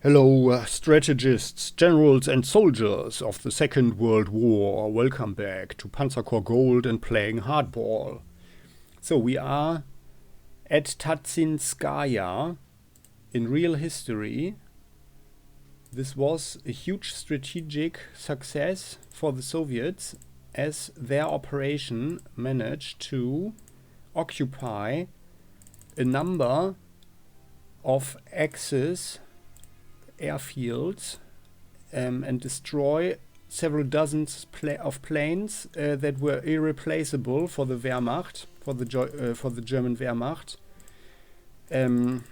Hello, strategists, generals and soldiers of the Second World War. Welcome back to Panzer Corps Gold and playing Hardball. So we are at Tatsinskaya in real history. This was a huge strategic success for the Soviets as their operation managed to occupy a number of Axis airfields and destroy several dozens of planes that were irreplaceable for the Wehrmacht, for the German Wehrmacht. And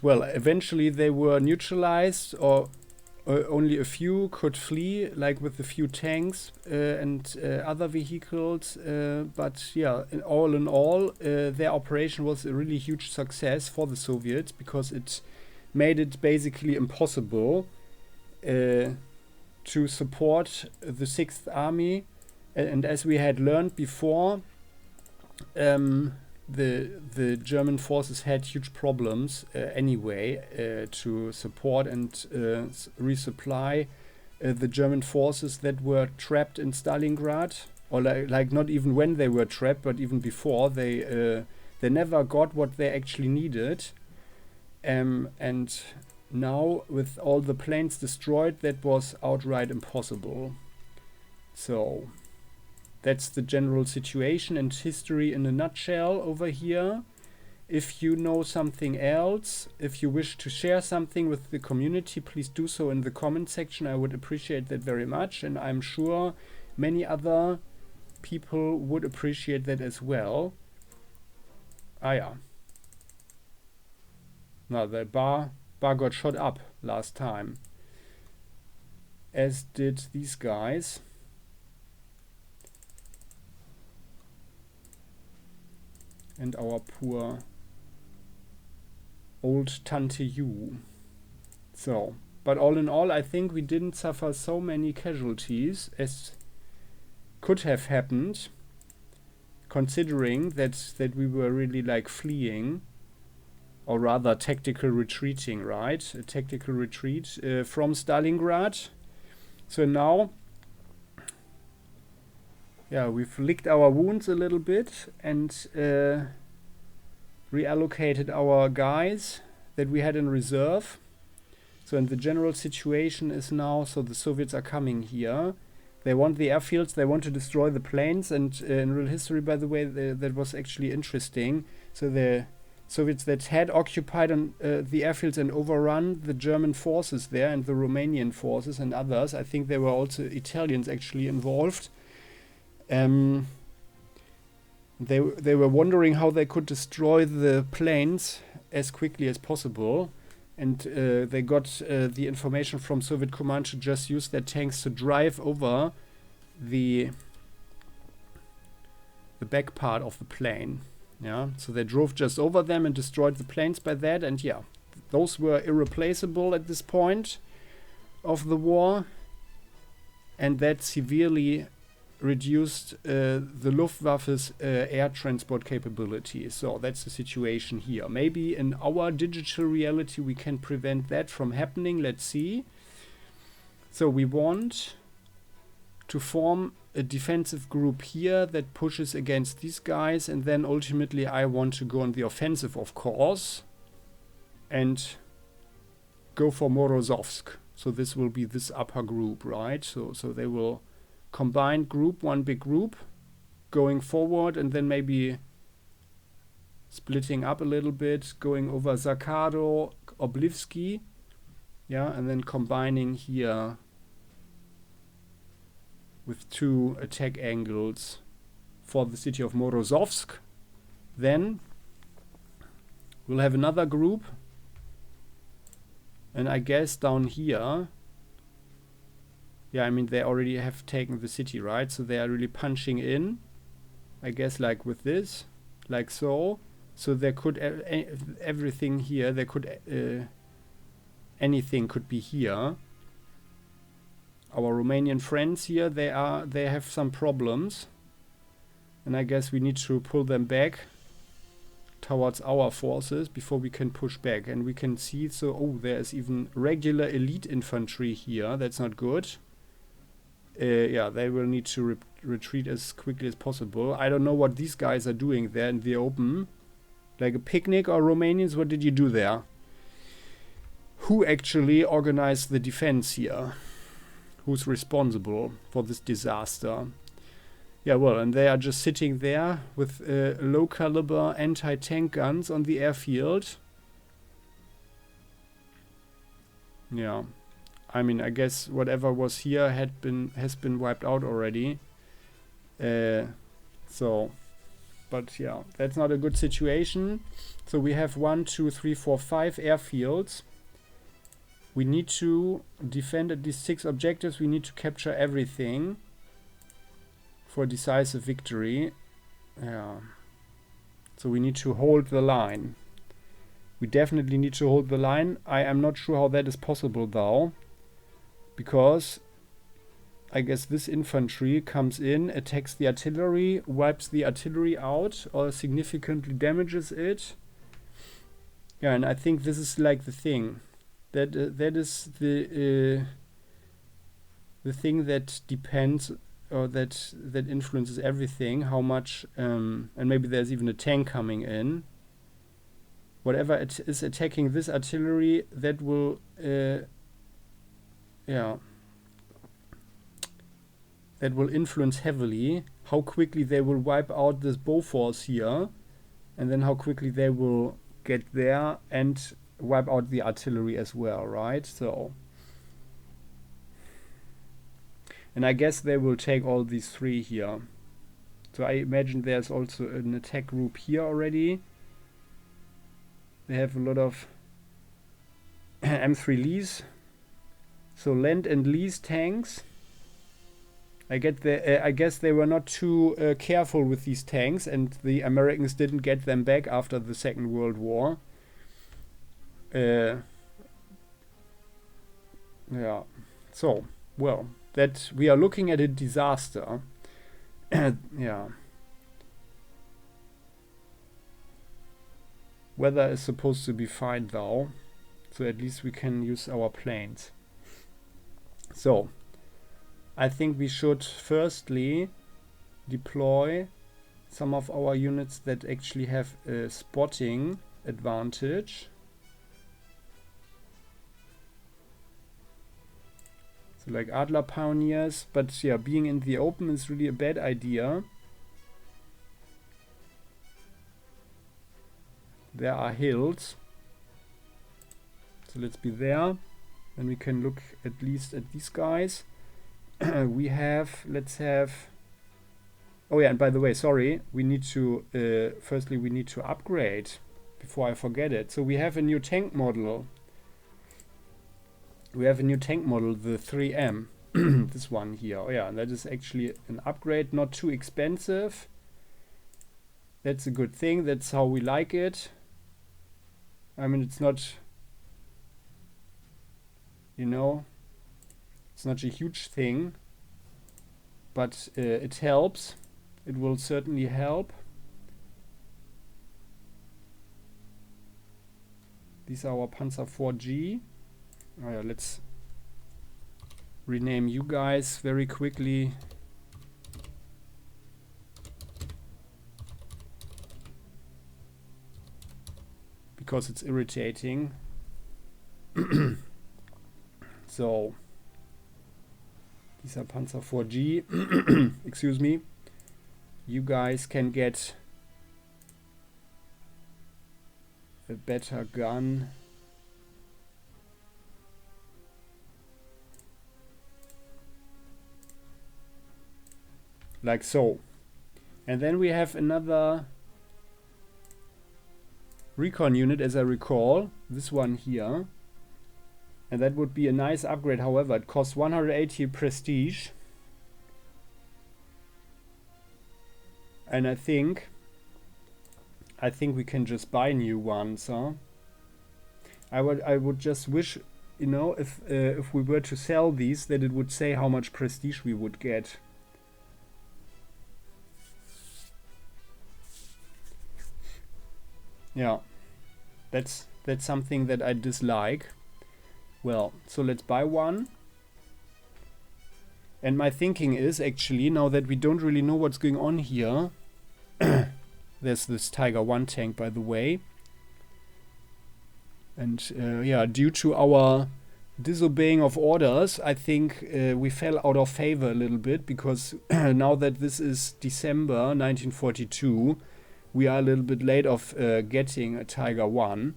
well, eventually they were neutralized, or only a few could flee, like with a few tanks and other vehicles. But yeah, all in all, their operation was a really huge success for the Soviets because it made it basically impossible to support the Sixth Army. And as we had learned before, the German forces had huge problems anyway to support and resupply the German forces that were trapped in Stalingrad, or like not even when they were trapped, but even before. They never got what they actually needed, and now with all the planes destroyed, that was outright impossible. So that's the general situation and history in a nutshell over here. If you know something else, if you wish to share something with the community, please do so in the comment section. I would appreciate that very much, and I'm sure many other people would appreciate that as well. Ah yeah. Now the bar got shot up last time, as did these guys. And our poor old Tante Yu. So, but all in all, I think we didn't suffer so many casualties as could have happened, considering that we were really like fleeing, or rather tactical retreating, right? A tactical retreat from Stalingrad. So now, yeah, we've licked our wounds a little bit and reallocated our guys that we had in reserve. So, and the general situation is now, so the Soviets are coming here. They want the airfields, they want to destroy the planes, and in real history, by the way, that was actually interesting. So the Soviets that had occupied the airfields and overrun the German forces there and the Romanian forces and others. I think there were also Italians actually involved. They were wondering how they could destroy the planes as quickly as possible, and they got the information from Soviet command to just use their tanks to drive over the back part of the plane. Yeah, so they drove just over them and destroyed the planes by that, and yeah, those were irreplaceable at this point of the war, and that severely reduced the Luftwaffe's air transport capability. So that's the situation here. Maybe in our digital reality we can prevent that from happening. Let's see. So we want to form a defensive group here that pushes against these guys, and then ultimately I want to go on the offensive, of course, and go for Morozovsk. So this will be this upper group, right? So they will combined group, one big group, going forward, and then maybe splitting up a little bit, going over Zakado, Oblivsky, yeah, and then combining here with two attack angles for the city of Morozovsk. Then we'll have another group, and I guess down here, yeah, I mean, they already have taken the city, right? So they are really punching in, I guess, like with this, like so. So there could everything here. There could anything could be here. Our Romanian friends here, they have some problems, and I guess we need to pull them back towards our forces before we can push back. And we can see, so, oh, there is even regular elite infantry here. That's not good. Yeah, they will need to retreat as quickly as possible. I don't know what these guys are doing there in the open. Like a picnic, or Romanians? What did you do there? Who actually organized the defense here? Who's responsible for this disaster? Yeah, well, and they are just sitting there with low caliber anti-tank guns on the airfield. Yeah. I mean, I guess whatever was here has been wiped out already. So, but yeah, that's not a good situation. So we have 1, 2, 3, 4, 5 airfields. We need to defend at least 6 objectives. We need to capture everything for a decisive victory. Yeah. So we need to hold the line. We definitely need to hold the line. I am not sure how that is possible though. Because I guess this infantry comes in, attacks the artillery, wipes the artillery out, or significantly damages it. Yeah, and I think this is like the thing. That is the thing that depends, or that influences everything. How much, and maybe there's even a tank coming in. Whatever it is attacking this artillery, that will. Yeah, that will influence heavily how quickly they will wipe out this Bofors here, and then how quickly they will get there and wipe out the artillery as well, right? So, and I guess they will take all these 3 here. So I imagine there's also an attack group here already. They have a lot of M3 Lees. So Land and Lease tanks. I guess they were not too careful with these tanks, and the Americans didn't get them back after the Second World War. Yeah. So, well, that we are looking at a disaster. Yeah. Weather is supposed to be fine though, so at least we can use our planes. So, I think we should firstly deploy some of our units that actually have a spotting advantage. So like Adler Pioneers, but yeah, being in the open is really a bad idea. There are hills. So let's be there. Then we can look at least at these guys. We have, let's have, oh yeah, and by the way, sorry, we need to, firstly we need to upgrade before I forget it. So we have a new tank model. We have a new tank model, the 3M, this one here. Oh yeah, and that is actually an upgrade, not too expensive. That's a good thing, that's how we like it. I mean, it's not, you know, it's not a huge thing, but it helps. It will certainly help. These are our Panzer 4G. Oh yeah, let's rename you guys very quickly. Because it's irritating. So, these are Panzer 4G. Excuse me. You guys can get a better gun. Like so. And then we have another recon unit, as I recall. This one here. And that would be a nice upgrade. However, it costs 180 prestige. And I think we can just buy new ones, huh? I would just wish, you know, if we were to sell these, that it would say how much prestige we would get. yeah, that's something that I dislike. Well, so let's buy one. And my thinking is actually, now that we don't really know what's going on here, there's this Tiger 1 tank, by the way. And yeah, due to our disobeying of orders, I think we fell out of favor a little bit, because now that this is December 1942, we are a little bit late of getting a Tiger 1.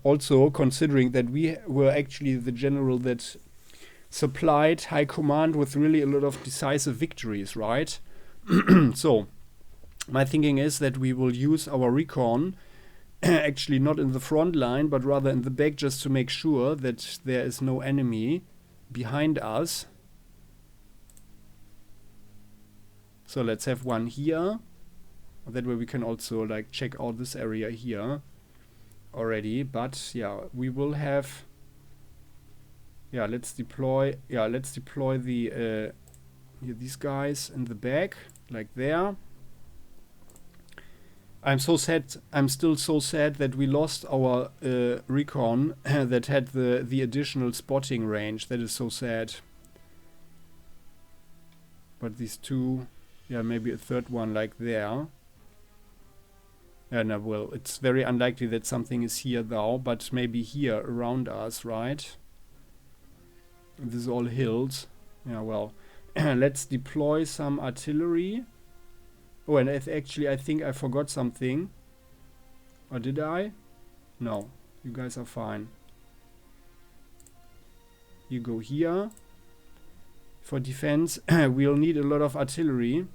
Also, considering that we were actually the general that supplied High Command with really a lot of decisive victories, right? So, my thinking is that we will use our recon actually not in the front line, but rather in the back, just to make sure that there is no enemy behind us. So let's have one here. That way we can also like check out this area here already. But yeah, we will have, yeah, let's deploy the these guys in the back, like there. I'm so sad. I'm still so sad that we lost our recon that had the additional spotting range. That is so sad. But these two, yeah, maybe a third one like there. Yeah, no, well, it's very unlikely that something is here though, but maybe here around us, right? This is all hills. Yeah, well, let's deploy some artillery. Oh, and actually, I think I forgot something. Or did I? No. You guys are fine. You go here. For defense, we'll need a lot of artillery.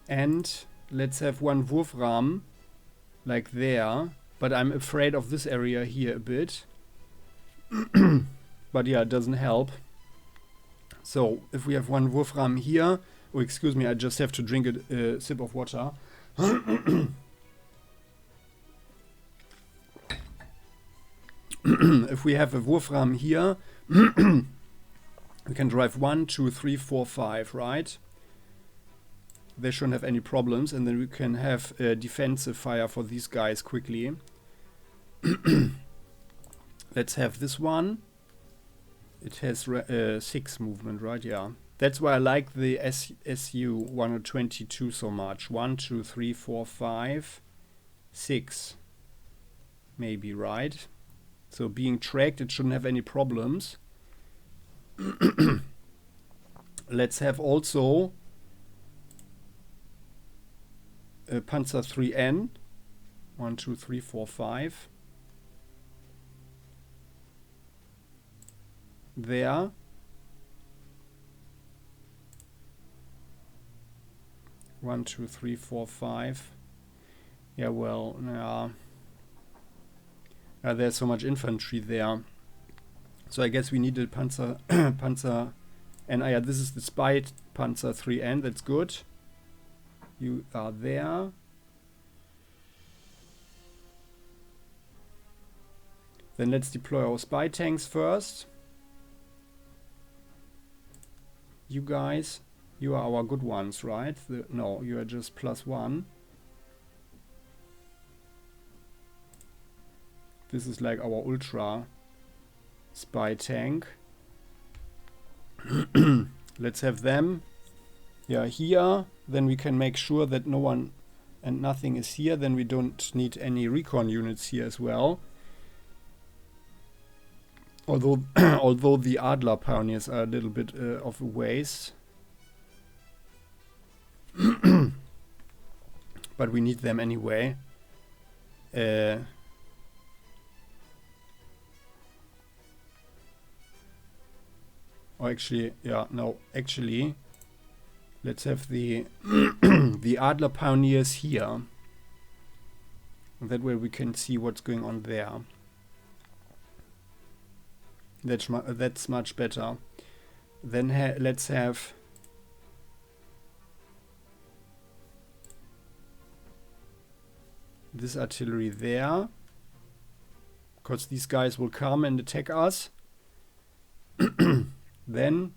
And let's have one Wurfrahmen, like there. But I'm afraid of this area here a bit. But yeah, it doesn't help. So, if we have one Wurfrahmen here, oh, excuse me, I just have to drink a sip of water. If we have a Wurfrahmen here, we can drive 1, 2, 3, 4, 5, right? They shouldn't have any problems, and then we can have defensive fire for these guys quickly. Let's have this one. It has 6 movement, right? Yeah. That's why I like the SU 122 so much. 1, 2, 3, 4, 5, 6. Maybe, right? So being tracked, it shouldn't have any problems. Let's have also a Panzer 3N. 1, 2, 3, 4, 5. There. One, 2, 3, 4, 5. Yeah, well, yeah. There's so much infantry there. So I guess we need a Panzer, and yeah, this is the spy Panzer 3N. That's good. You are there. Then let's deploy our spy tanks first. You guys, you are our good ones, right? No, you are just +1. This is like our ultra spy tank. Let's have them. Yeah, here. Then we can make sure that no one and nothing is here. Then we don't need any recon units here as well. Although although the Adler pioneers are a little bit of a waste. But we need them anyway. Or actually, yeah, no, actually, let's have the the Adler pioneers here. That way we can see what's going on there. That's much better. Then let's have this artillery there, because these guys will come and attack us. Then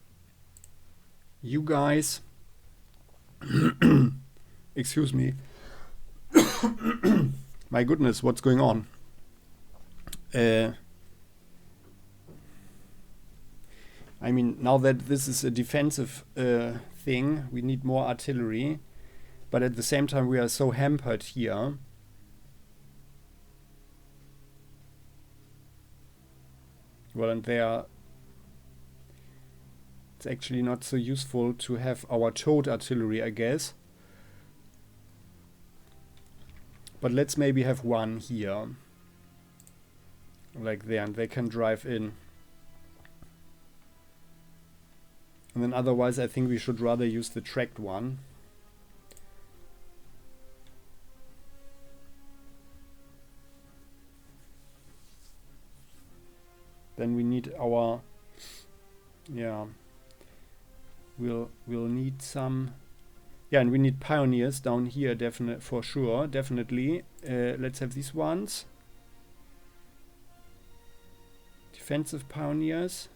you guys Excuse me. My goodness, what's going on? I mean, now that this is a defensive thing, we need more artillery. But at the same time, we are so hampered here. Well, and it's actually not so useful to have our towed artillery, I guess. But let's maybe have one here. Like there, and they can drive in. And then otherwise, I think we should rather use the tracked one. Then we need our, yeah, we'll need some, yeah, and we need pioneers down here, definitely, for sure, definitely. Let's have these ones. Defensive pioneers.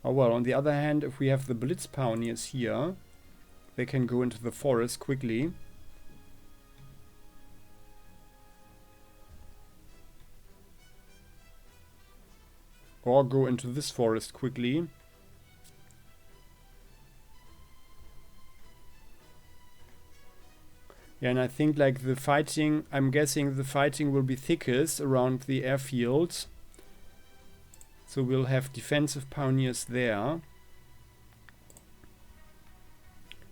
Oh well, on the other hand, if we have the blitz pioneers here, they can go into the forest quickly. Or go into this forest quickly. Yeah, and I think like the fighting, I'm guessing the fighting will be thickest around the airfields. So we'll have defensive pioneers there.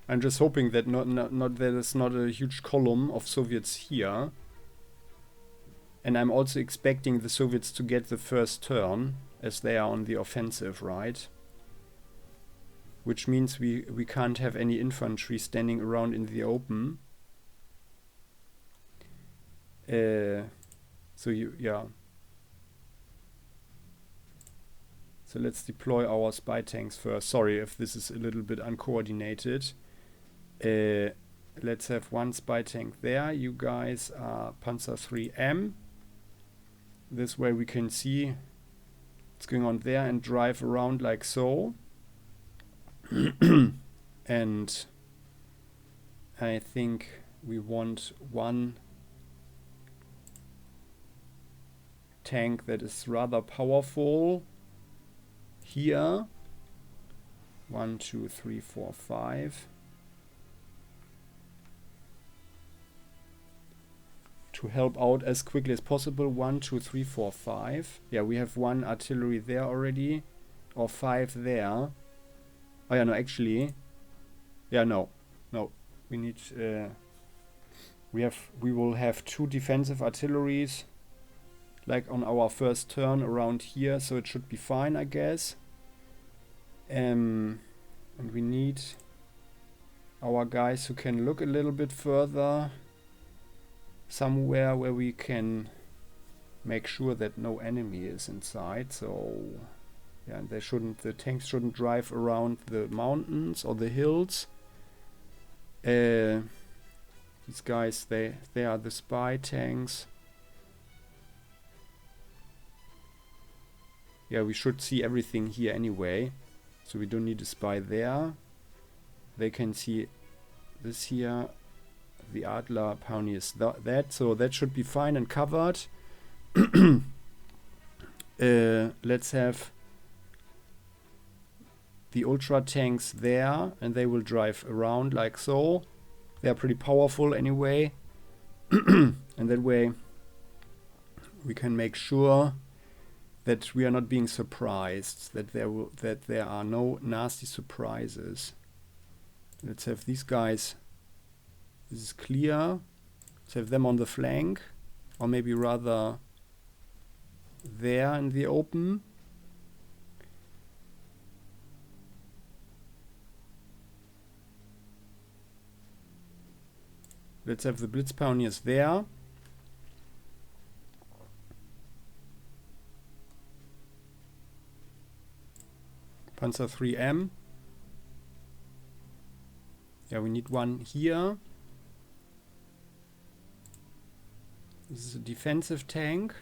I'm just hoping that not there's not a huge column of Soviets here. And I'm also expecting the Soviets to get the first turn, as they are on the offensive, right? Which means we can't have any infantry standing around in the open. So yeah. So let's deploy our spy tanks first. Sorry if this is a little bit uncoordinated. Let's have one spy tank there. You guys are Panzer 3M. This way we can see what's going on there and drive around like so. And I think we want one tank that is rather powerful here. 1, 2, 3, 4, 5. To help out as quickly as possible. 1, 2, 3, 4, 5. Yeah, we have one artillery there already, or 5 there. Oh yeah, no, actually, yeah, no, we need. We will have 2 defensive artilleries, like on our first turn around here, so it should be fine, I guess. And we need our guys who can look a little bit further. Somewhere where we can make sure that no enemy is inside. So yeah, the tanks shouldn't drive around the mountains or the hills. These guys, they are the spy tanks. Yeah, we should see everything here anyway, so we don't need a spy there. They can see this here. The Adler pioneers that, so that should be fine and covered. Let's have the ultra tanks there, and they will drive around like so. They are pretty powerful anyway. And that way we can make sure that we are not being surprised, that there are no nasty surprises. Let's have these guys. This is clear. Let's have them on the flank, or maybe rather there in the open. Let's have the blitz pioneers there. Panzer 3M. Yeah, we need one here. This is a defensive tank.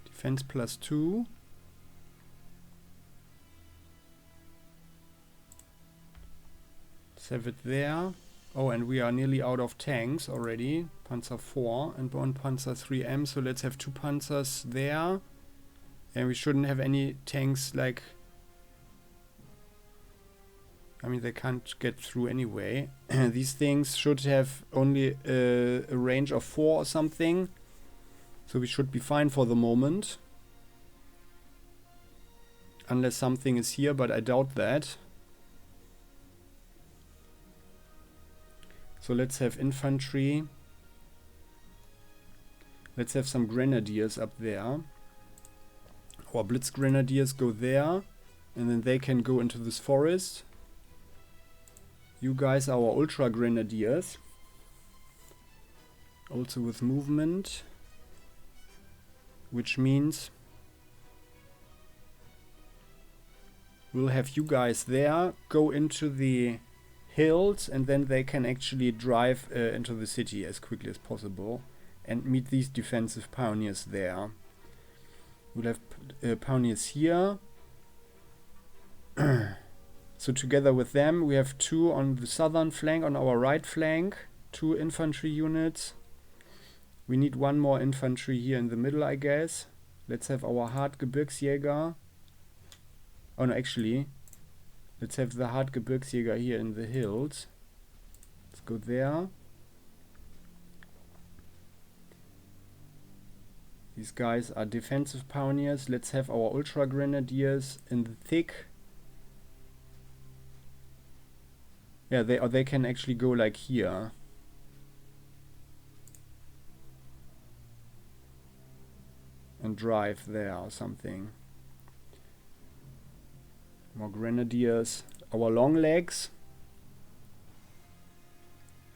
Defense +2. Let's have it there. Oh, and we are nearly out of tanks already. Panzer 4 and 1 Panzer 3M. So let's have 2 Panzers there. And we shouldn't have any tanks like... I mean, they can't get through anyway. These things should have only a range of 4 or something. So we should be fine for the moment. Unless something is here, but I doubt that. So let's have infantry. Let's have some grenadiers up there. Our blitz grenadiers go there. And then they can go into this forest. You guys are our ultra grenadiers. Also with movement. Which means we'll have you guys there, go into the hills, and then they can actually drive into the city as quickly as possible and meet these defensive pioneers there. We'll have pioneers here. So together with them we have 2 on the southern flank, on our right flank, 2 infantry units. We need 1 more infantry here in the middle, I guess. Let's have our Hartgebirgsjäger. Oh no, actually, let's have the Hartgebirgsjäger here in the hills. Let's go there. These guys are defensive pioneers. Let's have our ultra grenadiers in the thick. Yeah, they can actually go like here. And drive there or something. More grenadiers. Our long legs.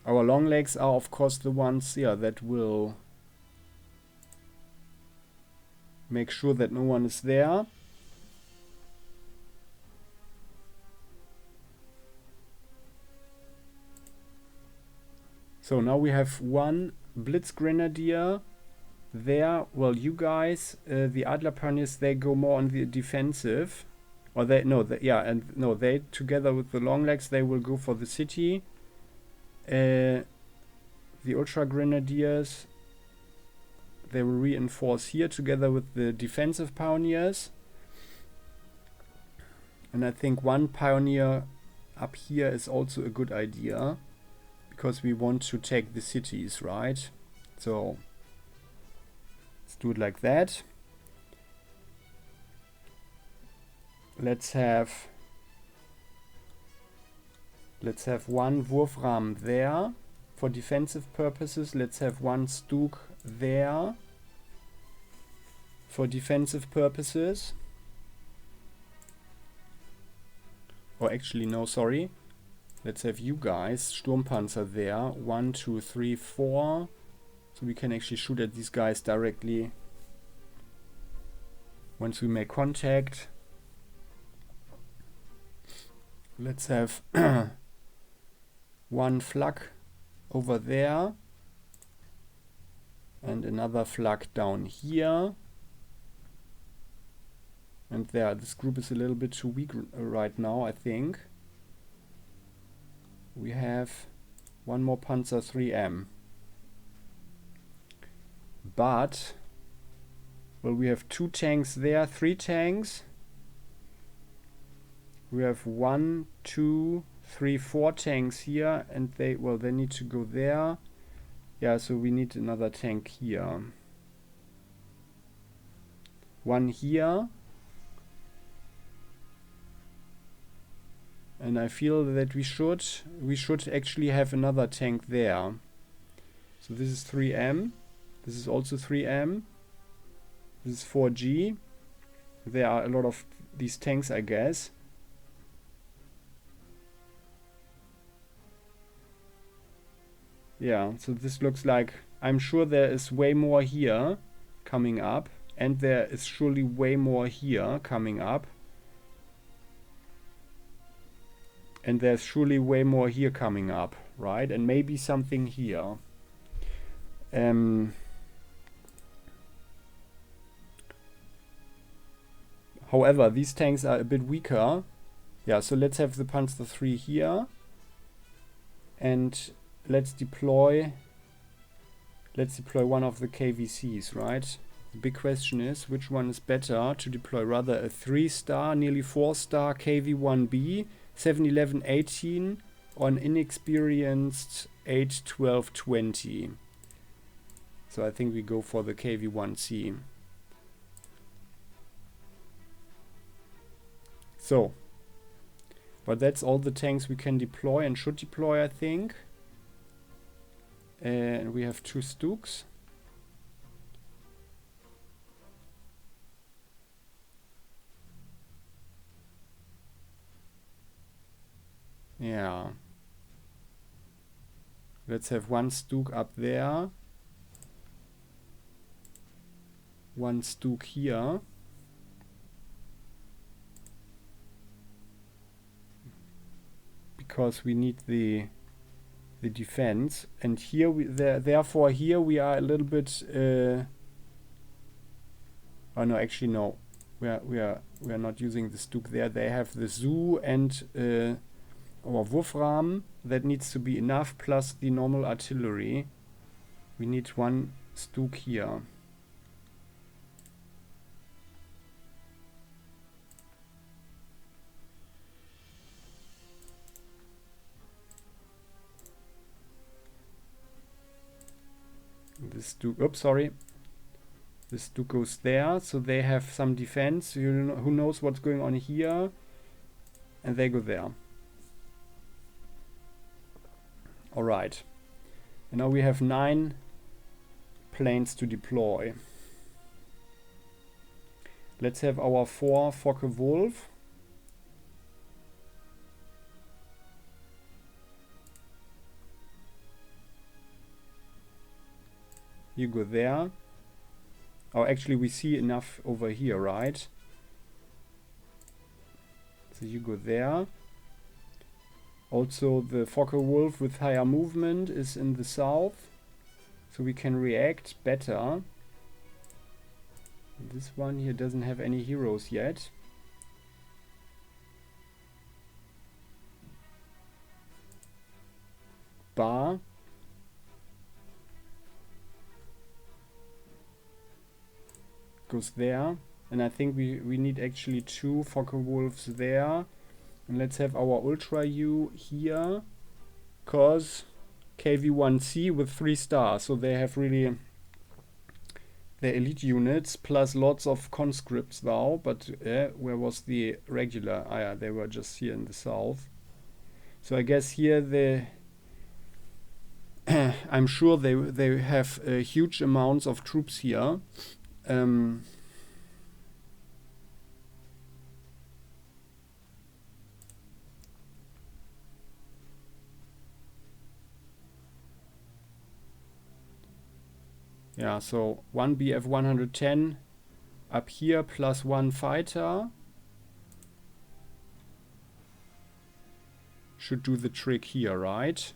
Our long legs are of course the ones, yeah, that will make sure that no one is there. So now we have 1 blitz grenadier there. Well, you guys, the Adler pioneers, they go more on the defensive. Or they, no, they together with the long legs, they will go for the city. The ultra grenadiers, they will reinforce here together with the defensive pioneers. And I think 1 pioneer up here is also a good idea, because we want to take the cities, right? So let's do it like that. Let's have 1 Wurfrahmen there for defensive purposes. Let's have 1 Stug there for defensive purposes. Or actually, no, sorry. Let's have you guys, Sturmpanzer there. 1, 2, 3, 4. So we can actually shoot at these guys directly once we make contact. Let's have 1 flak over there and another flak down here. And there, this group is a little bit too weak right now, I think. We have 1 more Panzer 3M. But, well, we have 2 tanks there, 3 tanks. We have 1, 2, 3, 4 tanks here, and they need to go there. Yeah, so we need another tank here. 1 here. And I feel that we should actually have another tank there. So this is 3M. This is also 3M. This is 4G. There are a lot of these tanks, I guess. Yeah, so this looks like, I'm sure there is way more here coming up, and there is surely way more here coming up. And there's surely way more here coming up, right? And maybe something here. However, these tanks are a bit weaker. Yeah, so let's have the Panzer 3 here. and let's deploy one of the KVCs, right? The big question is, which one is better to deploy? Rather a 3-star, nearly 4-star KV-1B, 7-11-18, or an inexperienced 8-12-20? So I think we go for the KV-1C. So, but that's all the tanks we can deploy and should deploy, I think. And we have 2 Stuks. Yeah. Let's have 1 Stuk up there. 1 Stuk here. Because we need the defense, and here therefore here we are a little bit oh no, actually no, we are not using the Stuk there. They have the Zoo and our Wurfrahmen. That needs to be enough, plus the normal artillery. We need 1 Stuk here. This Stuk, oops, sorry. This Stuk goes there, so they have some defense. Who knows what's going on here? And they go there. Alright. And now we have 9 planes to deploy. Let's have our 4 Focke-Wulf. You go there. Oh, actually we see enough over here, right? So you go there. Also the Focke-Wulf with higher movement is in the south, so we can react better. This one here doesn't have any heroes yet. Bar. Goes there, and I think we need actually 2 Focke-Wulfs there. And let's have our Ultra U here, cause KV-1C with 3 stars, so they have really their elite units plus lots of conscripts now. But where was the regular? Ah yeah, they were just here in the south. So I guess here the I'm sure they have huge amounts of troops here. Yeah, so 1 BF 110 up here plus 1 fighter should do the trick here, right?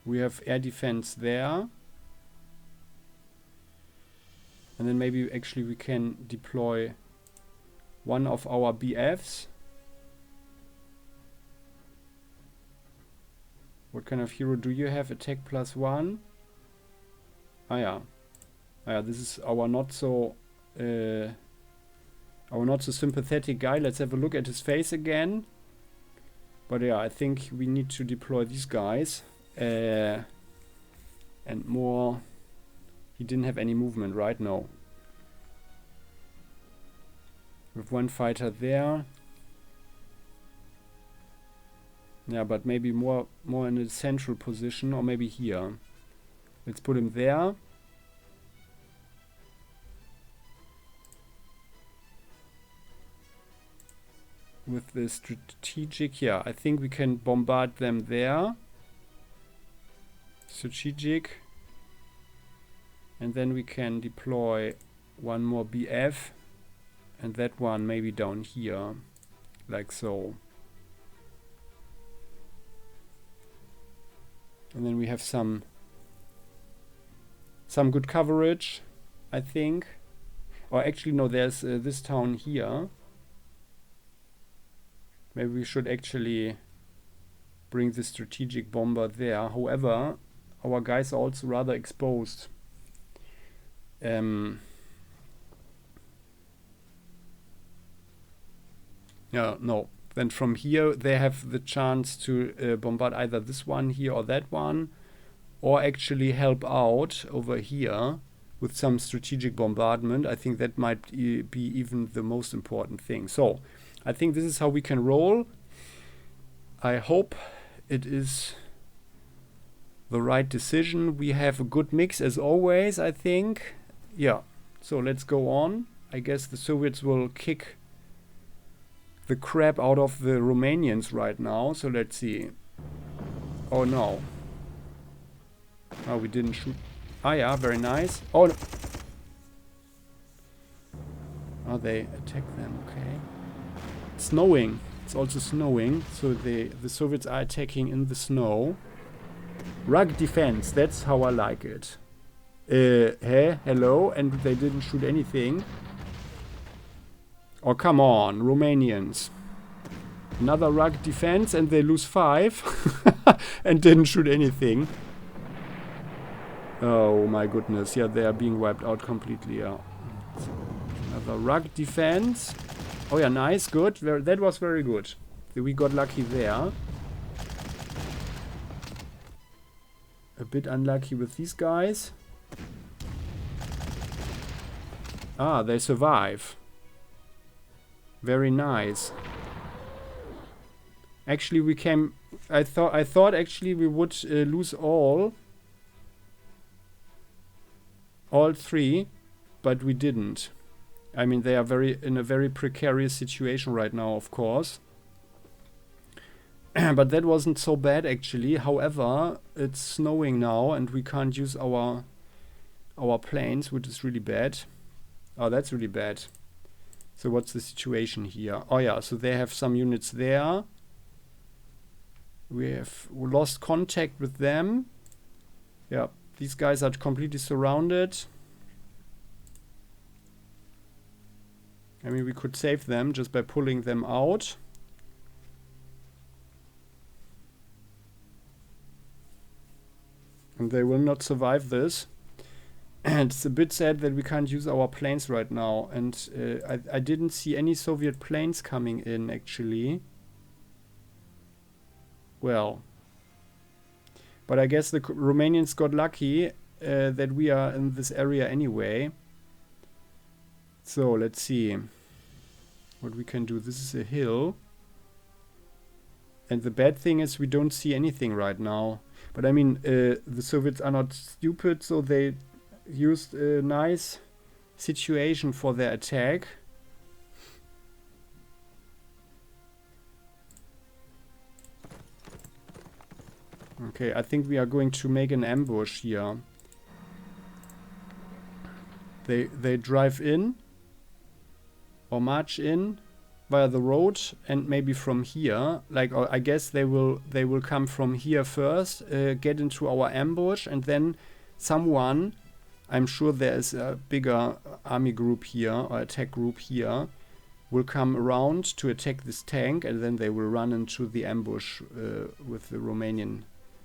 We have air defense there. And then maybe actually we can deploy one of our BFs. What kind of hero do you have? Attack +1. Ah yeah. Ah yeah, this is our not so sympathetic guy. Let's have a look at his face again. But yeah, I think we need to deploy these guys. And more. He didn't have any movement, right? No. With 1 fighter there. Yeah, but maybe more in a central position, or maybe here. Let's put him there. With the strategic, yeah, I think we can bombard them there. Strategic. And then we can deploy 1 more BF. And that one maybe down here. Like so. And then we have some good coverage, I think. Or actually no, there's this town here. Maybe we should actually bring the strategic bomber there. However, our guys are also rather exposed. Yeah, no. Then from here they have the chance to bombard either this one here or that one, or actually help out over here with some strategic bombardment. I think that might be even the most important thing. So I think this is how we can roll. I hope it is the right decision. We have a good mix as always, I think. Yeah, so let's go on. I guess the Soviets will kick the crap out of the Romanians right now. So let's see. Oh no. Oh, we didn't shoot. Ah yeah, very nice. Oh no. Oh, they attack them, okay. It's snowing. It's also snowing, so the Soviets are attacking in the snow. Rugged defense, that's how I like it. Hey, hello, and they didn't shoot anything. Oh, come on, Romanians. Another rugged defense, and they lose 5 and didn't shoot anything. Oh my goodness, yeah, they are being wiped out completely, yeah. So, another rugged defense. Oh yeah, nice, good. That was very good. We got lucky there. A bit unlucky with these guys. Ah, they survive. Very nice. Actually, we came... I thought actually we would lose all 3, but we didn't. I mean, they are in a very precarious situation right now, of course. But that wasn't so bad, actually. However, it's snowing now, and we can't use our planes, which is really bad. Oh, that's really bad. So what's the situation here? Oh yeah, so they have some units there. We lost contact with them. Yeah, these guys are completely surrounded. I mean, we could save them just by pulling them out. And they will not survive this. And it's a bit sad that we can't use our planes right now. And I didn't see any Soviet planes coming in, actually. Well. But I guess the Romanians got lucky that we are in this area anyway. So, let's see what we can do. This is a hill. And the bad thing is we don't see anything right now. But I mean, the Soviets are not stupid, so they used a nice situation for their attack. Okay, I think we are going to make an ambush here. They drive in or march in via the road, and maybe from here, like, or I guess they will come from here first, get into our ambush, and then someone, I'm sure there is a bigger army group here or attack group here, will come around to attack this tank, and then they will run into the ambush with the Romanian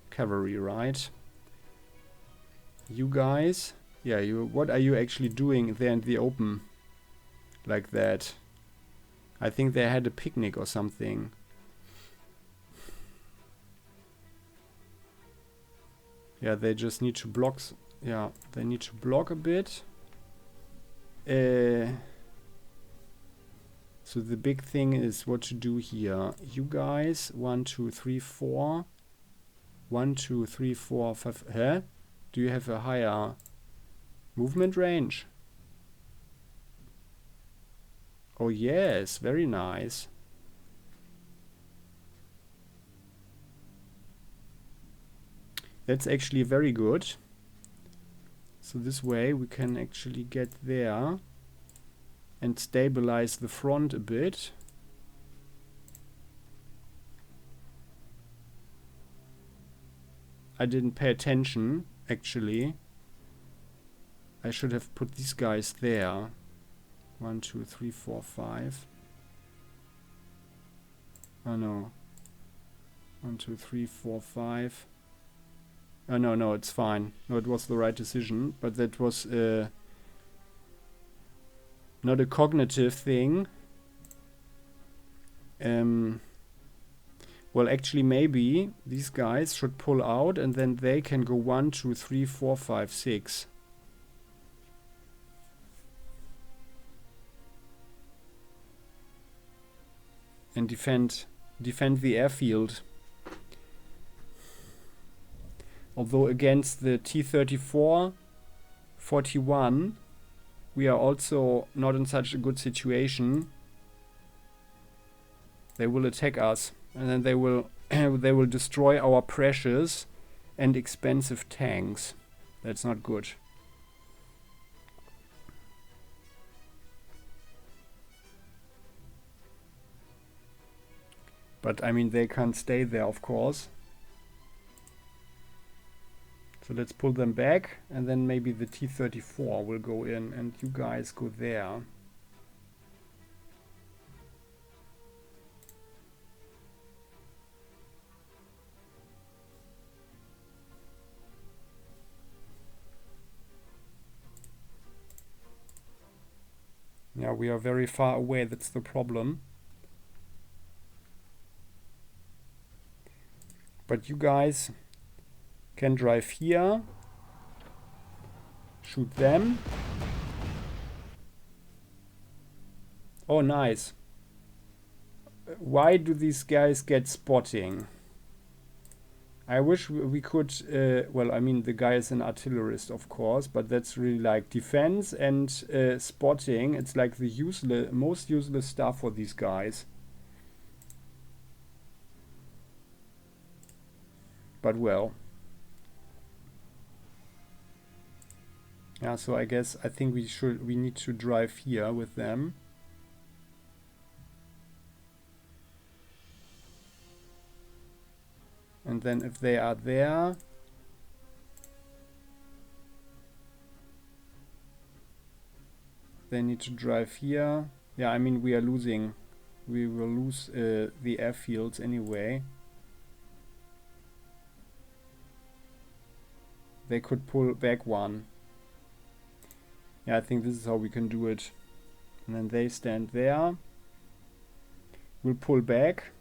cavalry, right? You guys, yeah, what are you actually doing there in the open like that? I think they had a picnic or something. Yeah, they just need to block. Yeah, they need to block a bit. So the big thing is what to do here. You guys, 1, 2, 3, 4. 1, 2, 3, 4, 5. Huh? Do you have a higher movement range? Oh yes, very nice. That's actually very good. So this way we can actually get there and stabilize the front a bit. I didn't pay attention, actually. I should have put these guys there. 1, 2, 3, 4, 5. Oh no. 1, 2, 3, 4, 5. No, it's fine. No, it was the right decision, but that was not a cognitive thing. Well, actually, maybe these guys should pull out, and then they can go 1, 2, 3, 4, 5, 6. And defend the airfield. Although against the T-34 41, we are also not in such a good situation. They will attack us, and then they will they will destroy our precious and expensive tanks. That's not good. But I mean, they can't stay there, of course. So let's pull them back, and then maybe the T-34 will go in, and you guys go there. Yeah, we are very far away, that's the problem. But you guys can drive here, shoot them. Oh, nice. Why do these guys get spotting? I wish we could, well, I mean, the guy is an artillerist, of course, but that's really like defense and spotting. It's like the most useless stuff for these guys. But well. Yeah, so I think we need to drive here with them. And then if they are there, they need to drive here. Yeah, I mean, we will lose the airfields anyway. They could pull back one. Yeah, I think this is how we can do it. And then they stand there. We'll pull back.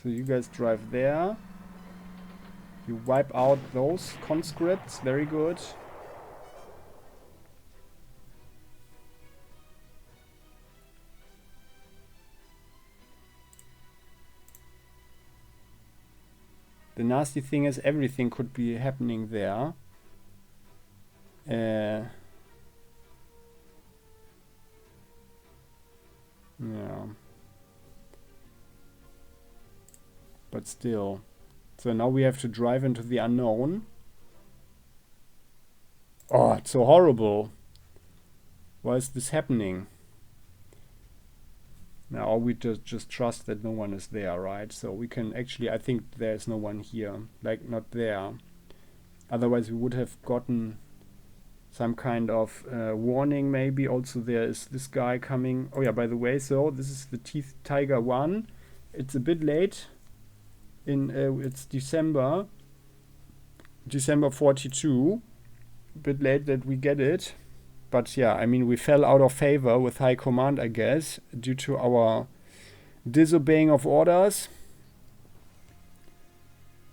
So you guys drive there. You wipe out those conscripts. Very good. The nasty thing is everything could be happening there. Yeah. But still. So now we have to drive into the unknown. Oh, it's so horrible. Why is this happening? Now we just trust that no one is there, right? So we can actually, I think there's no one here, like not there. Otherwise we would have gotten some kind of warning maybe. Also there is this guy coming. Oh yeah, by the way, so this is the Tiger 1. It's a bit late. It's December 42. A bit late that we get it. But yeah, I mean, we fell out of favor with High Command, I guess, due to our disobeying of orders.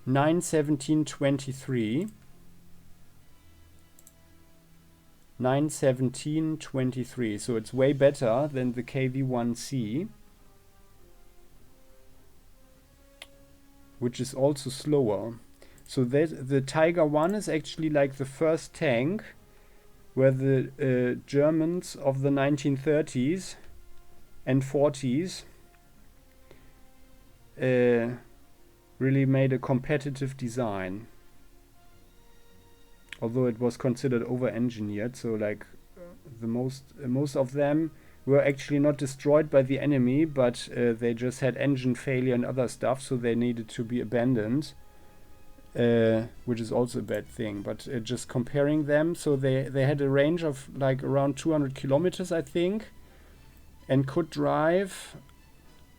9/17/23. 9/17/23. So it's way better than the KV-1C, which is also slower. So the Tiger 1 is actually like the first tank where the Germans of the 1930s and 40s really made a competitive design. Although it was considered over-engineered, so like most of them were actually not destroyed by the enemy, but they just had engine failure and other stuff, so they needed to be abandoned. which is also a bad thing. But just comparing them, so they had a range of like around 200 kilometers, I think, and could drive,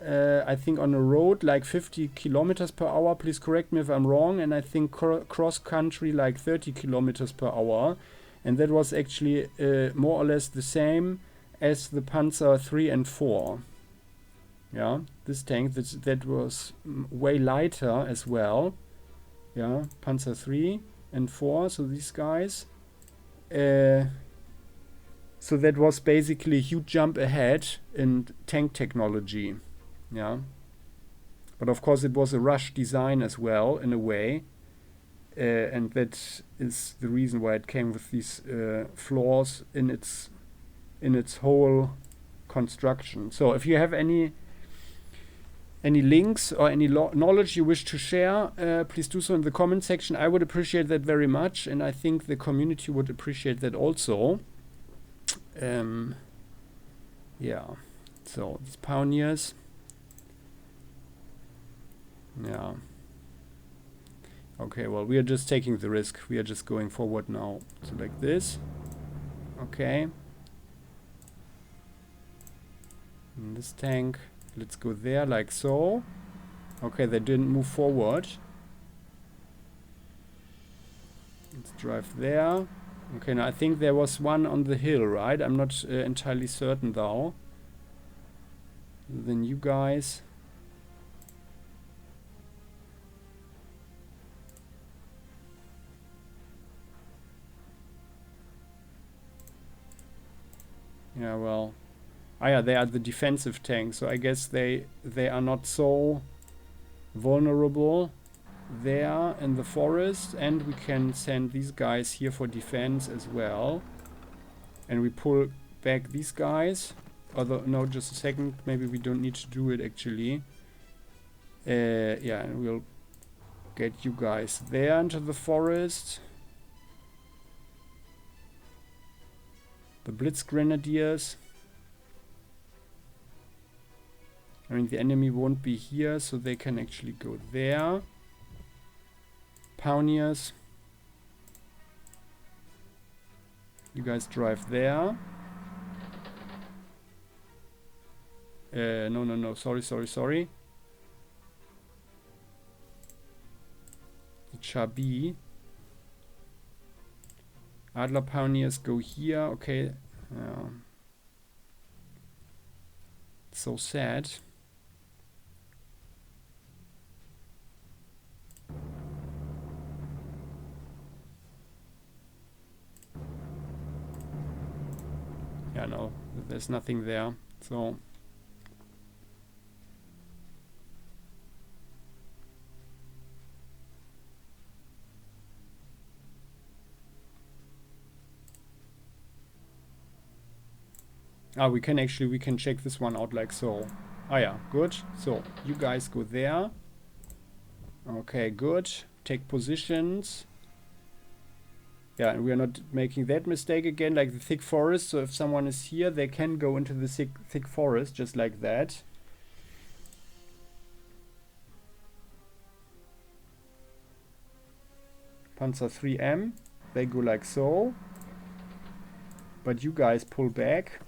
I think, on a road like 50 kilometers per hour. Please correct me if I'm wrong. And I think cross country like 30 kilometers per hour. And that was actually more or less the same as the Panzer 3 and 4. Yeah, this tank that was way lighter as well. Yeah, Panzer 3 and 4, so these guys. So that was basically a huge jump ahead in tank technology. Yeah. But of course it was a rush design as well, in a way. And that is the reason why it came with these flaws in its whole construction. So if you have any links or any knowledge you wish to share, please do so in the comment section. I would appreciate that very much, and I think the community would appreciate that also. Yeah, so these pioneers. Yeah. Okay, well, we are just taking the risk. We are just going forward now. So like this. Okay. And this tank. Let's go there like so. Okay, they didn't move forward. Let's drive there. Okay, now I think there was one on the hill, right? I'm not entirely certain though. Then you guys. Yeah, well. Ah, yeah, they are the defensive tanks, so I guess they are not so vulnerable there in the forest, and we can send these guys here for defense as well. And we pull back these guys. Although, no, just a second, maybe we don't need to do it actually. Yeah, and we'll get you guys there into the forest. The Blitz Grenadiers. I mean, the enemy won't be here, so they can actually go there. Pioneers. You guys drive there. No. Sorry. The Chabi. Adler Pioneers go here. Okay. So sad. Yeah, no, there's nothing there, so. We can check this one out like so. Yeah, good. So, you guys go there. Okay, good. Take positions. Yeah, and we are not making that mistake again, like the thick forest. So if someone is here, they can go into the thick forest, just like that. Panzer 3M, they go like so. But you guys pull back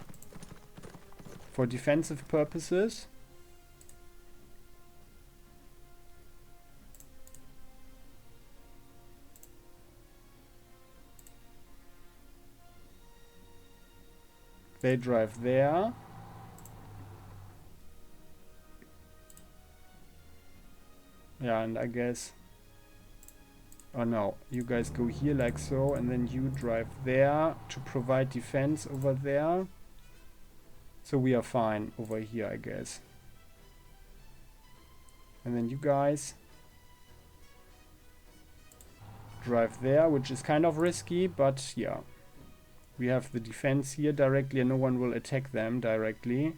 for defensive purposes. They drive there. Yeah, and I guess... Oh no, you guys go here like so, and then you drive there to provide defense over there. So we are fine over here, I guess. And then you guys drive there, which is kind of risky, but yeah. We have the defense here directly and no one will attack them directly.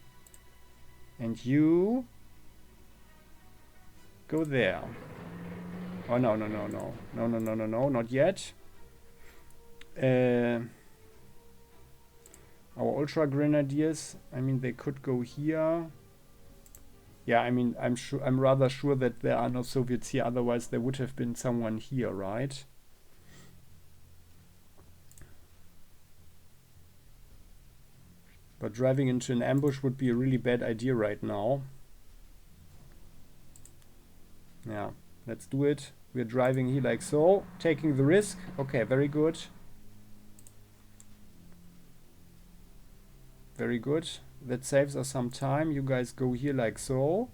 And you go there. Oh, no, not yet. Our Ultra Grenadiers, I mean, they could go here. Yeah, I mean, I'm rather sure that there are no Soviets here, otherwise there would have been someone here, right? But driving into an ambush would be a really bad idea right now. Yeah, let's do it. We're driving here like so, taking the risk. Okay, very good. Very good. That saves us some time. You guys go here like so.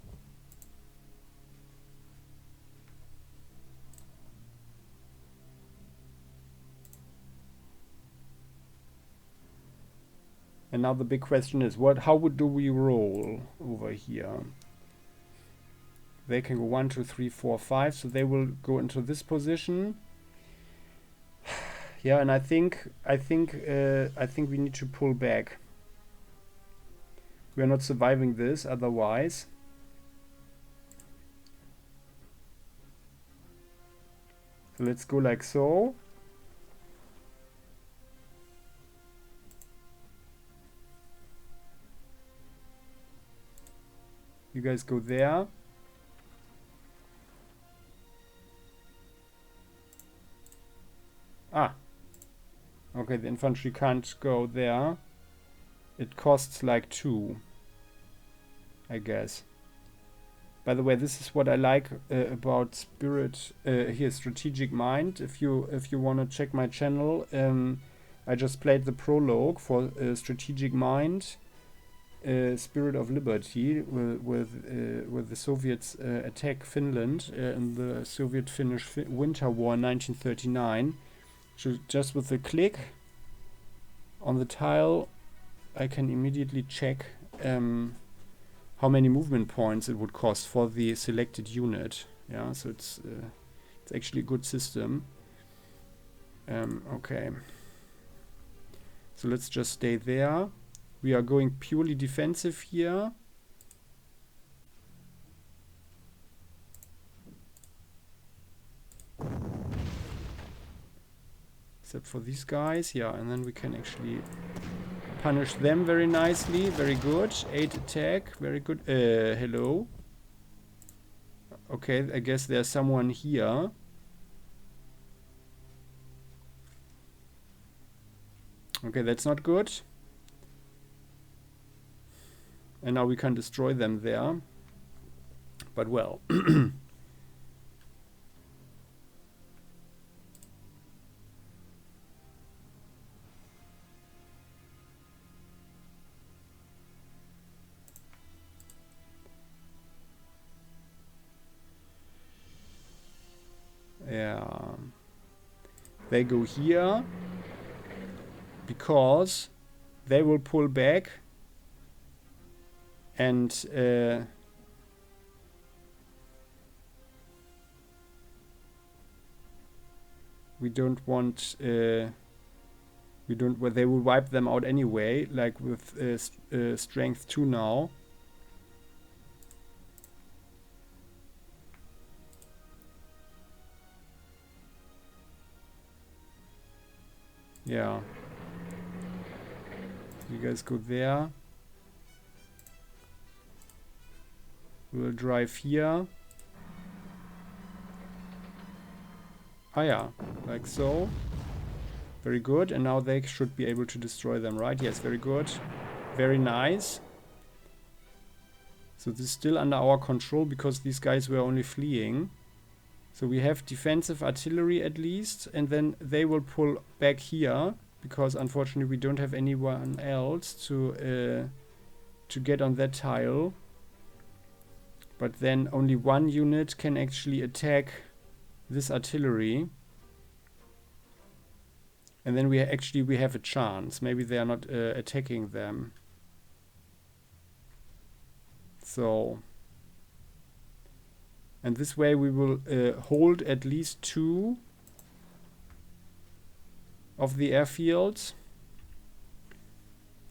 And now the big question is, how do we roll over here? They can go 1, 2, 3, 4, 5, so they will go into this position. Yeah, and I think we need to pull back. We are not surviving this otherwise. So let's go like so. You guys go there. Ah. Okay, the infantry can't go there. It costs like 2, I guess. By the way, this is what I like about Spirit here, Strategic Mind. If you want to check my channel, I just played the prologue for Strategic Mind, Spirit of Liberty, with the Soviets attack Finland in the Soviet-Finnish Winter War in 1939. So just with a click on the tile, I can immediately check how many movement points it would cost for the selected unit. Yeah, so it's actually a good system. Okay, so let's just stay there. We are going purely defensive here. Except for these guys, yeah, and then we can actually punish them very nicely. Very good. 8 attack. Very good. Hello. Okay, I guess there's someone here. Okay, that's not good. And now we can destroy them there. But well. Yeah. They go here because they will pull back and we don't want they will wipe them out anyway, like with strength 2 now. Yeah. You guys go there. We'll drive here. Ah yeah, like so. Very good. And now they should be able to destroy them, right? Yes, very good. Very nice. So this is still under our control because these guys were only fleeing. So we have defensive artillery at least, and then they will pull back here because unfortunately we don't have anyone else to get on that tile. But then only one unit can actually attack this artillery. And then we have a chance. Maybe they are not attacking them. So, and this way we will hold at least 2 of the airfields.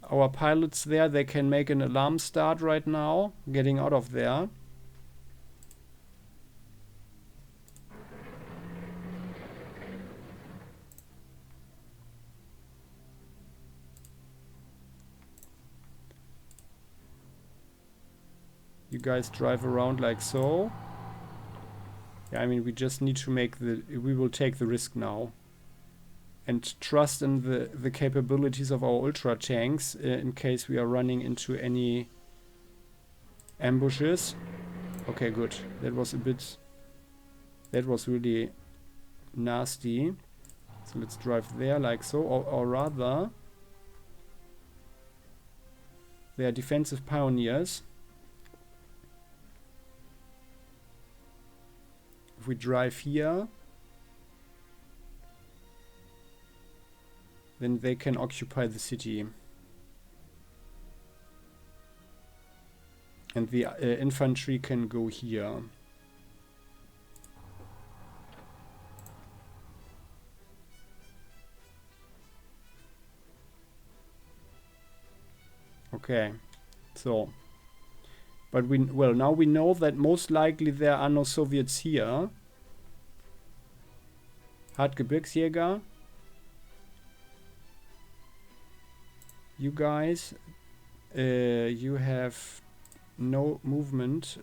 Our pilots there, they can make an alarm start right now, getting out of there. You You guys drive around like so. Yeah, I mean, we just need to make the... We will take the risk now. And trust in the capabilities of our ultra tanks in case we are running into any ambushes. Okay, good. That was a bit... That was really nasty. So let's drive there like so. Or rather... They are defensive pioneers. If we drive here... Then they can occupy the city. And the infantry can go here. Okay. So. But well, now we know that most likely there are no Soviets here. Hartgebirgsjäger. You guys, you have no movement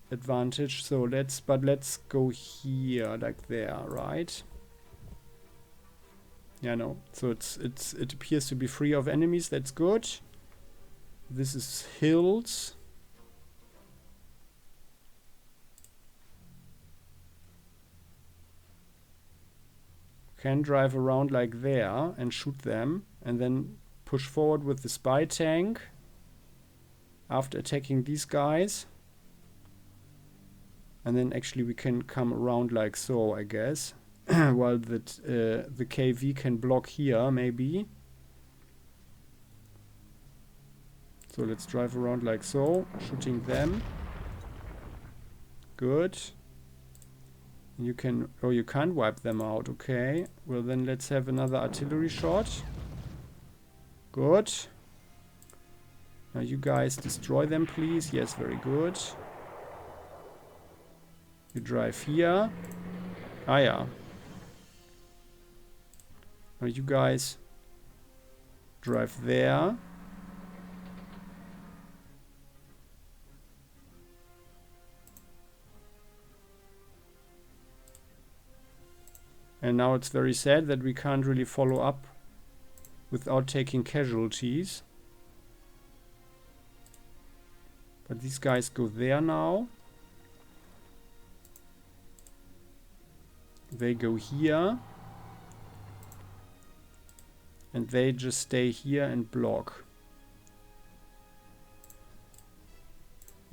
advantage, so let's go here, like there, right? Yeah, no. So it appears to be free of enemies. That's good. This is hills. Can drive around like there and shoot them. And then push forward with the spy tank after attacking these guys. And then actually we can come around like so, I guess. While the KV can block here, maybe. So let's drive around like so, shooting them. Good. You can... Oh, you can't wipe them out, okay. Well, then let's have another artillery shot. Good. Now you guys destroy them, please. Yes, very good. You drive here. Ah, yeah. Now you guys drive there. And now it's very sad that we can't really follow up without taking casualties. But these guys go there now. They go here. And they just stay here and block.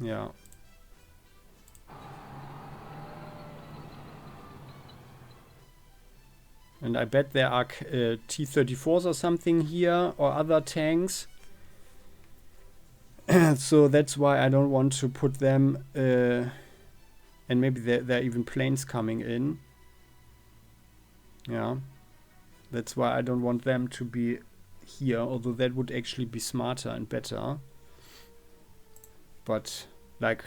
Yeah. And I bet there are T-34s or something here, or other tanks. So that's why I don't want to put them... and maybe there are even planes coming in. Yeah. That's why I don't want them to be here, although that would actually be smarter and better. But, like,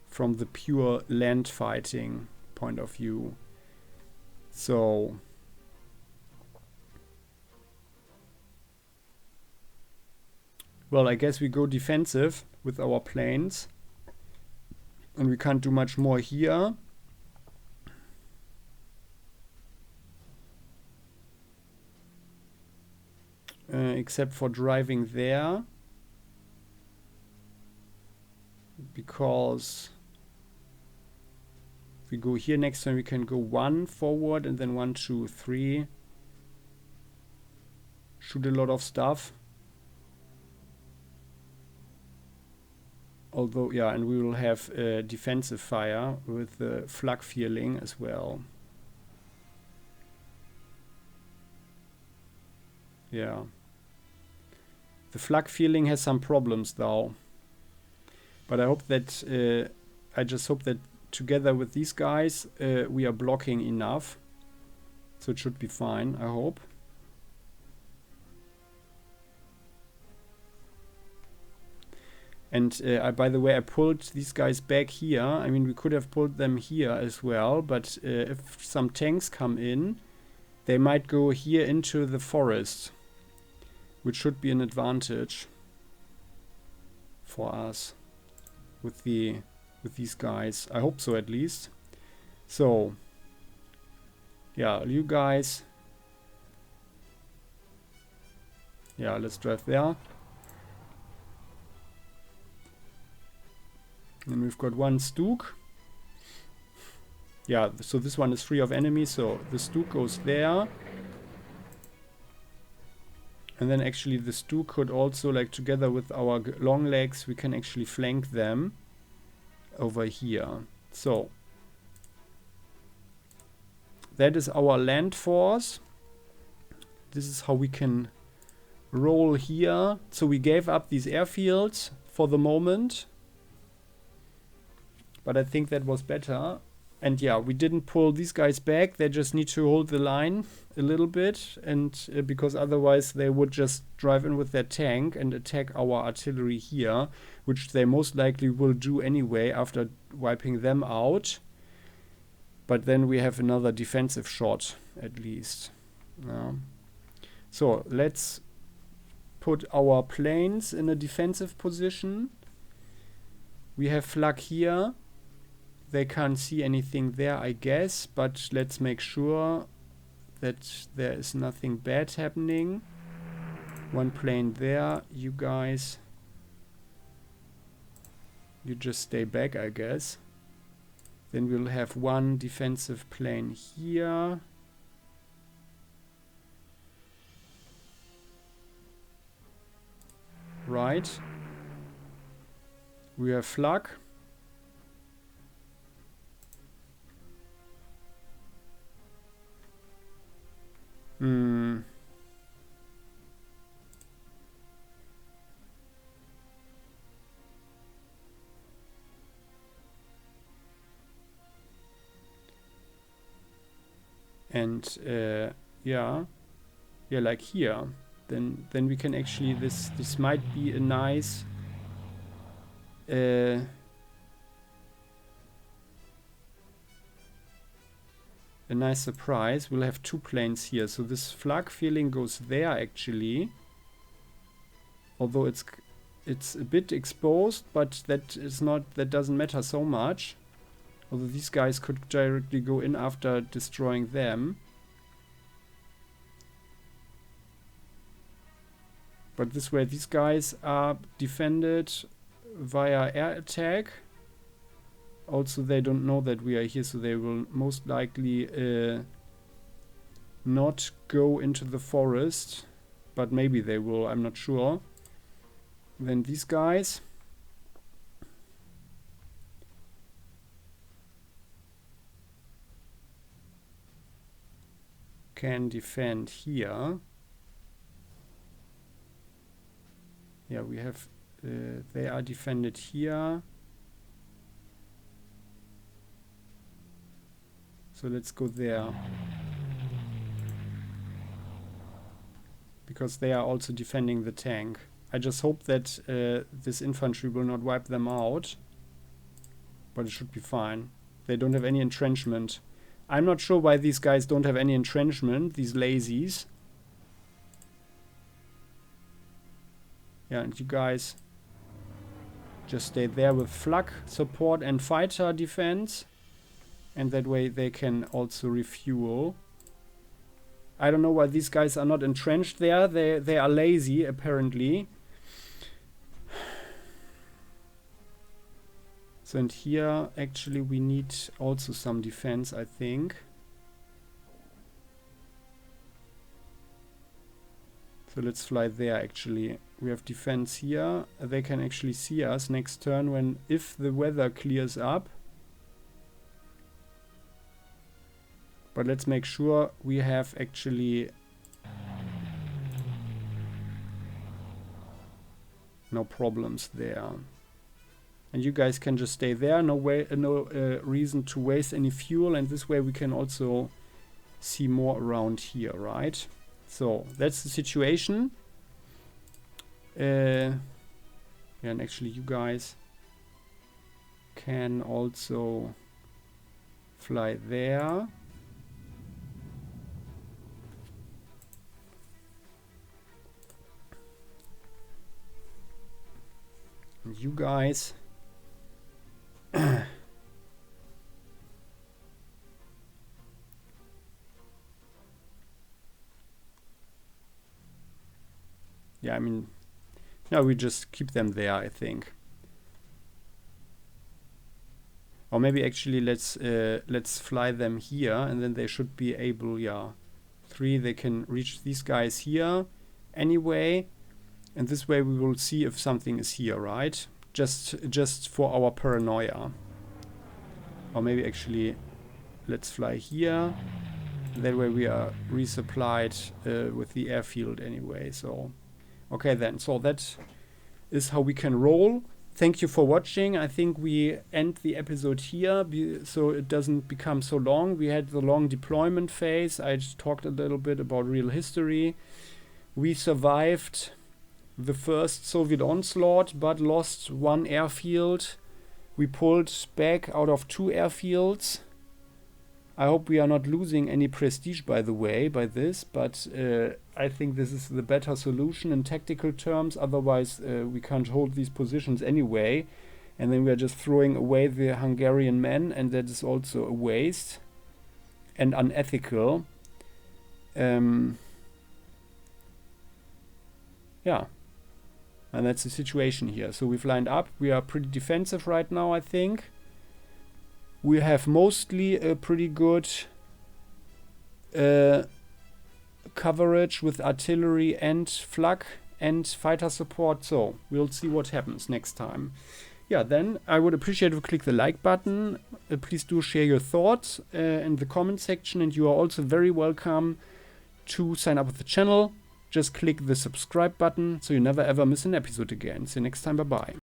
from the pure land fighting point of view. So... Well, I guess we go defensive with our planes. And we can't do much more here. Except for driving there. Because if we go here next time, we can go 1 forward and then 1, 2, 3. Shoot a lot of stuff. Although, yeah, and we will have defensive fire with the flak feeling as well. Yeah. The flak feeling has some problems though. But I hope that, I just hope that together with these guys, we are blocking enough. So it should be fine, I hope. And by the way, I pulled these guys back here. I mean, we could have pulled them here as well. But if some tanks come in, they might go here into the forest. Which should be an advantage for us. with these guys. I hope so, at least. So yeah, you guys, yeah, let's drive there. And we've got one Stook. Yeah, so this one is free of enemies, so the Stook goes there. And then actually the Stook could also, like, together with our long legs, we can actually flank them over here. So that is our land force. This is how we can roll here. So we gave up these airfields for the moment, but I think that was better. And yeah, we didn't pull these guys back. They just need to hold the line a little bit, and because otherwise they would just drive in with their tank and attack our artillery here, which they most likely will do anyway after wiping them out. But then we have another defensive shot at least. So let's put our planes in a defensive position. We have Flak here. They can't see anything there, I guess, but let's make sure that there is nothing bad happening. One plane there. You guys, you just stay back, I guess. Then we'll have one defensive plane here. Right. We have Flak. And yeah, like here. Then we can actually, this might be a nice surprise. We'll have two planes here. So this Flak feeling goes there actually. Although it's a bit exposed, but that doesn't matter so much. Although these guys could directly go in after destroying them. But this way these guys are defended via air attack. Also, they don't know that we are here, so they will most likely not go into the forest. But maybe they will, I'm not sure. Then these guys can defend here. Yeah, we have, they are defended here. So let's go there. Because they are also defending the tank. I just hope that this infantry will not wipe them out. But it should be fine. They don't have any entrenchment. I'm not sure why these guys don't have any entrenchment, these lazies. Yeah, and you guys just stay there with flak support and fighter defense. And that way they can also refuel. I don't know why these guys are not entrenched there. They are lazy, apparently. So, and here, actually, we need also some defense, I think. So let's fly there, actually. We have defense here. They can actually see us next turn if the weather clears up. But let's make sure we have actually no problems there. And you guys can just stay there. No reason to waste any fuel. And this way we can also see more around here, right? So that's the situation. And actually you guys can also fly there. And you guys yeah, I mean, no, we just keep them there, I think. Or maybe actually let's fly them here, and then they should be able, yeah, 3, they can reach these guys here anyway, and this way we will see if something is here, right? Just for our paranoia. Or maybe actually let's fly here. That way we are resupplied with the airfield anyway. So okay then, so that is how we can roll. Thank you for watching. I think we end the episode here so it doesn't become so long. We had the long deployment phase. I just talked a little bit about real history. We survived the first Soviet onslaught but lost 1 airfield. We pulled back out of 2 airfields. I hope we are not losing any prestige, by the way, by this, but I think this is the better solution in tactical terms. Otherwise, we can't hold these positions anyway, and then we are just throwing away the Hungarian men, and that is also a waste and unethical. Yeah, and that's the situation here. So we've lined up. We are pretty defensive right now, I think. We have mostly a pretty good coverage with artillery and flak and fighter support. So we'll see what happens next time. Yeah, then I would appreciate if you click the like button. Please do share your thoughts in the comment section, and you are also very welcome to sign up with the channel. Just click the subscribe button so you never ever miss an episode again. See you next time. Bye bye.